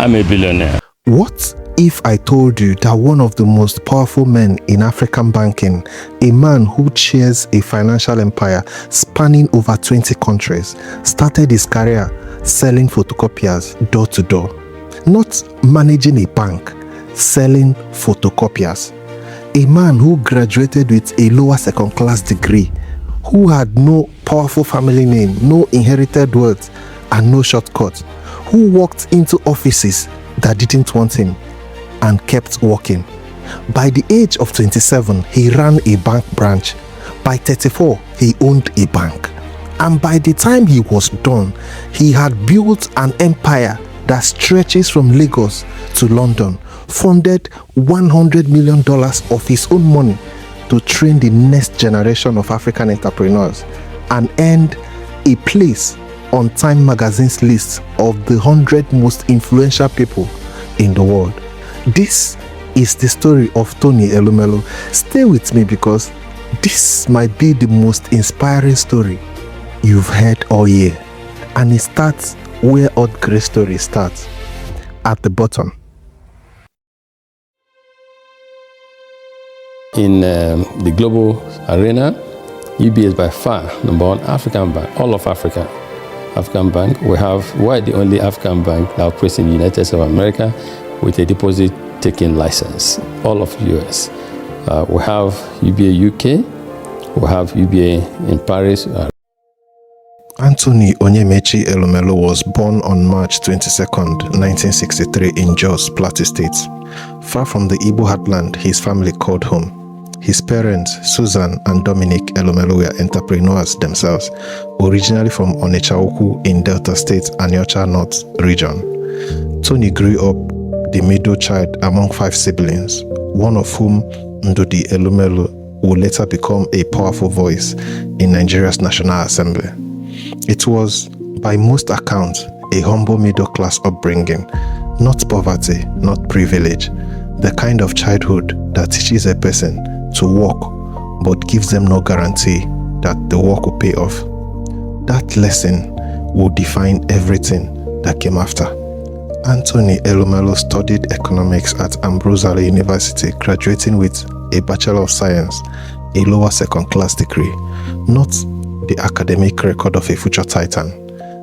I'm a billionaire. What if I told you that one of the most powerful men in African banking, a man who chairs a financial empire spanning over 20 countries, started his career selling photocopiers door to door? Not managing a bank, selling photocopiers. A man who graduated with a lower second class degree, who had no powerful family name, no inherited wealth, and no shortcut, who walked into offices that didn't want him and kept working. By the age of 27, he ran a bank branch. By 34, he owned a bank. And by the time he was done, he had built an empire that stretches from Lagos to London, funded $100 million of his own money to train the next generation of African entrepreneurs, and earned a place on Time magazine's list of the 100 most influential people in the world. This is the story of Tony Elumelu. Stay with me because this might be the most inspiring story you've heard all year. And it starts where all great stories start, at the bottom. In the global arena, UBA is by far number one African bank, all of Africa. African bank. We're the only African bank that operates in the United States of America with a deposit-taking license, all of US. We have UBA UK, we have UBA in Paris. Anthony Onyemaechi Elumelu was born on March 22nd, 1963 in Jos, Plateau State. Far from the Igbo heartland his family called home. His parents, Susan and Dominic Elumelu, were entrepreneurs themselves, originally from Onitsha-Ukwu in Delta State, Aniocha North region. Tony grew up the middle child among 5 siblings, one of whom, Ndudi Elumelu, would later become a powerful voice in Nigeria's National Assembly. It was, by most accounts, a humble middle-class upbringing, not poverty, not privilege, the kind of childhood that teaches a person to work but gives them no guarantee that the work will pay off. That lesson will define everything that came after. Anthony Elumelu studied economics at Ambrose Allen University, graduating with a Bachelor of Science, a lower second-class degree, not the academic record of a future titan.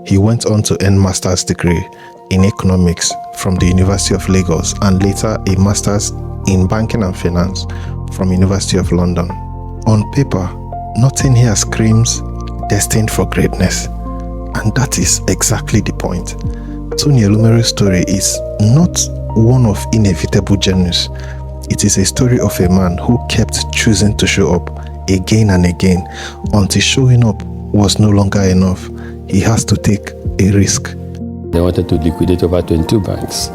He went on to earn master's degree in economics from the University of Lagos and later a master's in banking and finance from University of London. On paper, nothing here screams destined for greatness, and that is exactly the point. Tony Elumelu's story is not one of inevitable genius. It is a story of a man who kept choosing to show up again and again until showing up was no longer enough. He has to take a risk. They wanted to liquidate over 22 banks.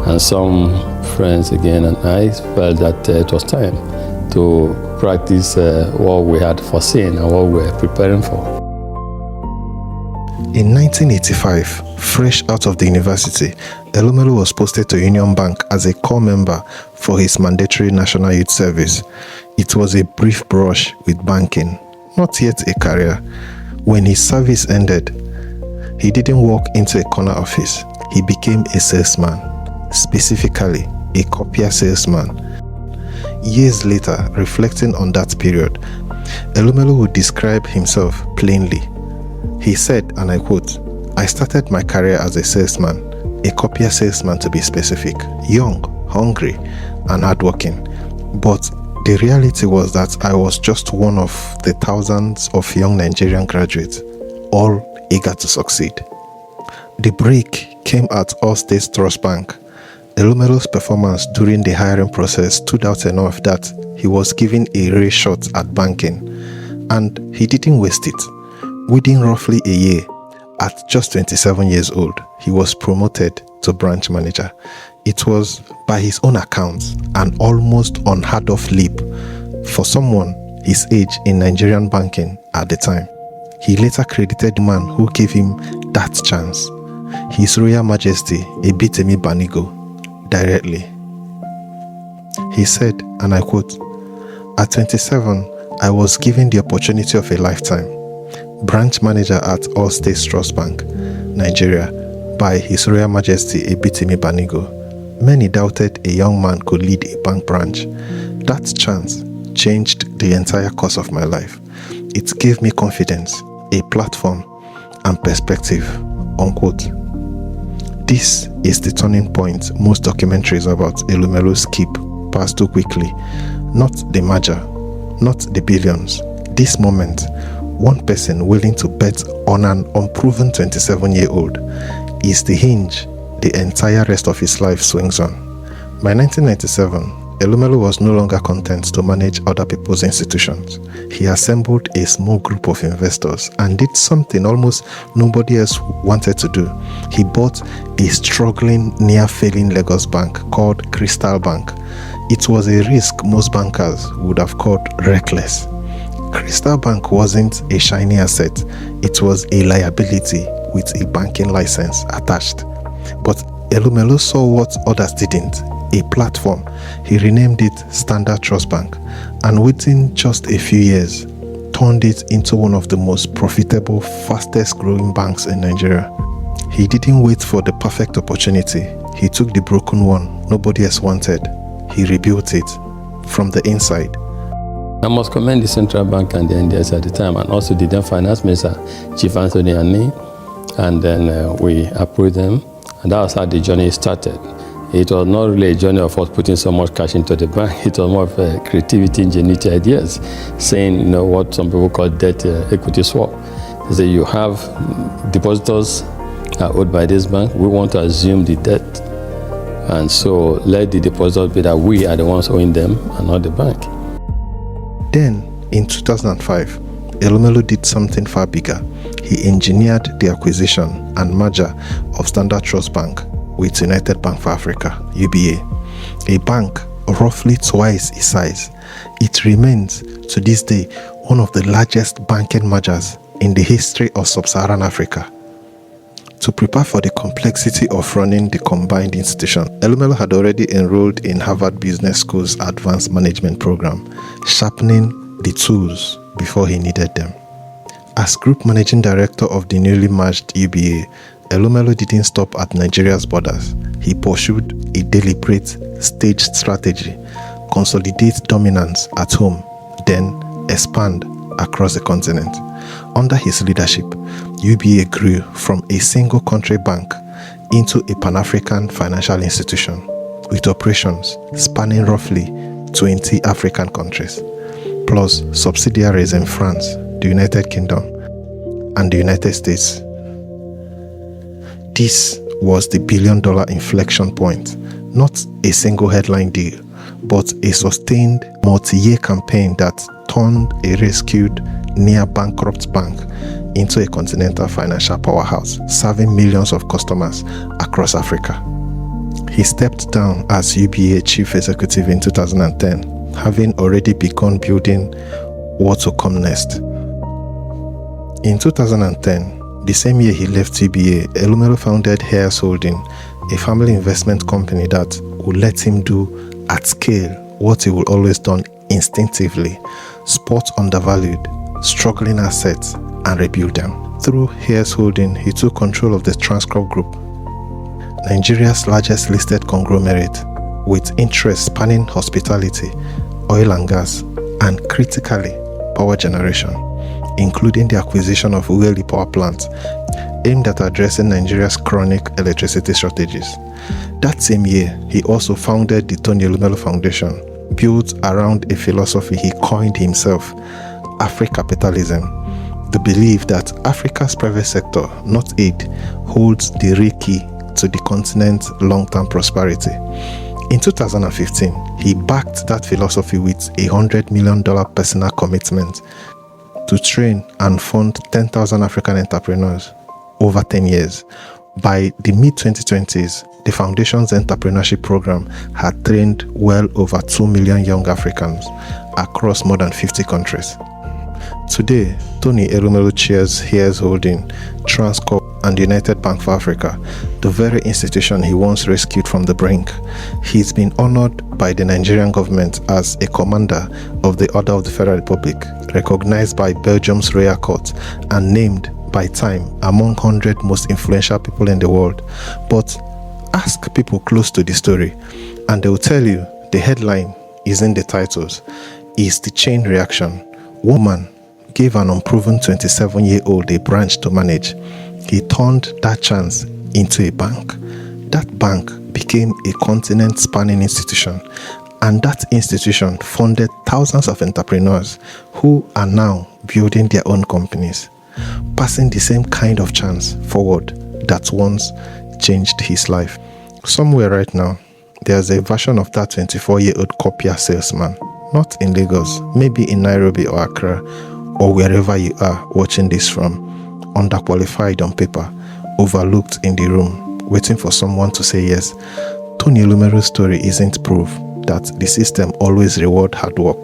And some friends again and I felt that it was time to practice what we had foreseen and what we were preparing for. In 1985, fresh out of the university, Elumelu was posted to Union Bank as a core member for his mandatory National Youth Service. It was a brief brush with banking, not yet a career. When his service ended, he didn't walk into a corner office. He became a salesman, specifically a copier salesman. Years later, reflecting on that period, Elumelu would describe himself plainly. He said, and I quote, "I started my career as a salesman, a copier salesman to be specific, young, hungry, and hardworking. But the reality was that I was just one of the thousands of young Nigerian graduates, all eager to succeed." The break came at All States Trust Bank. Elumelu's performance during the hiring process stood out enough that he was given a race shot at banking, and he didn't waste it. Within roughly a year, at just 27 years old, he was promoted to branch manager. It was, by his own accounts, an almost unheard-of leap for someone his age in Nigerian banking at the time. He later credited the man who gave him that chance, His Royal Majesty Ebitemi Banigo, directly. He said, and I quote, "At 27, I was given the opportunity of a lifetime. Branch manager at All States Trust Bank, Nigeria, by His Royal Majesty Ebitimi Banigo. Many doubted a young man could lead a bank branch. That chance changed the entire course of my life. It gave me confidence, a platform, and perspective, unquote. This is the turning point most documentaries about Elumelu skip past too quickly. Not the merger, not the billions. This moment, one person willing to bet on an unproven 27-year-old is the hinge the entire rest of his life swings on. By 1997, Elumelu was no longer content to manage other people's institutions. He assembled a small group of investors and did something almost nobody else wanted to do. He bought a struggling, near-failing Lagos bank called Crystal Bank. It was a risk most bankers would have called reckless. Crystal Bank wasn't a shiny asset, it was a liability with a banking license attached. But Elumelu saw what others didn't, a platform. He renamed it Standard Trust Bank, and within just a few years, turned it into one of the most profitable, fastest growing banks in Nigeria. He didn't wait for the perfect opportunity. He took the broken one nobody else wanted. He rebuilt it from the inside. I must commend the Central Bank and the NDS at the time, and also the then Finance Minister, Chief Anthony and me. And then we approved them, and that was how the journey started. It was not really a journey of us putting so much cash into the bank. It was more of creativity, ingenuity ideas, saying, what some people call debt equity swap. They say you have depositors are owed by this bank. We want to assume the debt. And so let the depositors be that we are the ones owing them and not the bank. Then, in 2005, Elumelu did something far bigger. He engineered the acquisition and merger of Standard Trust Bank with United Bank for Africa, UBA, a bank roughly twice its size. It remains, to this day, one of the largest banking mergers in the history of sub-Saharan Africa. To prepare for the complexity of running the combined institution, Elumelu had already enrolled in Harvard Business School's Advanced Management Program, sharpening the tools before he needed them. As Group Managing Director of the newly merged UBA, Elumelu didn't stop at Nigeria's borders. He pursued a deliberate, staged strategy, consolidate dominance at home, then expand across the continent. Under his leadership, UBA grew from a single country bank into a Pan-African financial institution with operations spanning roughly 20 African countries, plus subsidiaries in France, the United Kingdom, and the United States. This was the billion-dollar inflection point, not a single headline deal, but a sustained multi-year campaign that turned a rescued, near-bankrupt bank into a continental financial powerhouse, serving millions of customers across Africa. He stepped down as UBA Chief Executive in 2010, having already begun building what to come next. In 2010, the same year he left UBA, Elumelu founded Heirs Holdings, a family investment company that would let him do at scale what he would always done instinctively: spot undervalued, struggling assets and rebuild them. Through Heirs Holdings, he took control of the Transcorp Group, Nigeria's largest listed conglomerate, with interests spanning hospitality, oil and gas, and critically, power generation, including the acquisition of Ughelli power plant, aimed at addressing Nigeria's chronic electricity shortages. That same year, he also founded the Tony Elumelu Foundation, built around a philosophy he coined himself, Africapitalism, the belief that Africa's private sector, not aid, holds the real key to the continent's long-term prosperity. In 2015, he backed that philosophy with a $100 million personal commitment to train and fund 10,000 African entrepreneurs over 10 years. By the mid-2020s, the Foundation's entrepreneurship program had trained well over 2 million young Africans across more than 50 countries. Today, Tony Elumelu chairs Heirs Holdings, Transcorp, and United Bank for Africa, the very institution he once rescued from the brink. He's been honored by the Nigerian government as a commander of the Order of the Federal Republic, recognized by Belgium's Royal Court, and named by Time among 100 most influential people in the world. But ask people close to the story, and they will tell you the headline is in the titles. Is the chain reaction. One man gave an unproven 27-year-old a branch to manage. He turned that chance into a bank. That bank became a continent-spanning institution, and that institution funded thousands of entrepreneurs who are now building their own companies, passing the same kind of chance forward that once changed his life. Somewhere right now, there's a version of that 24-year-old copier salesman, not in Lagos, maybe in Nairobi or Accra, or wherever you are watching this from, underqualified on paper, overlooked in the room, waiting for someone to say yes. Tony Elumelu's story isn't proof that the system always rewards hard work.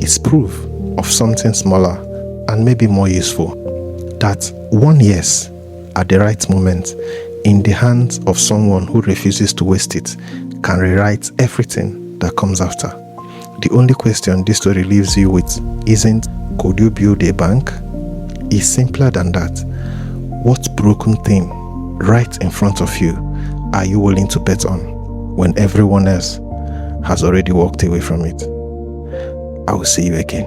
It's proof of something smaller and maybe more useful. That one yes at the right moment in the hands of someone who refuses to waste it can rewrite everything that comes after. The only question this story leaves you with isn't, could you build a bank? It's simpler than that. What broken thing right in front of you are you willing to bet on when everyone else has already walked away from it? I will see you again.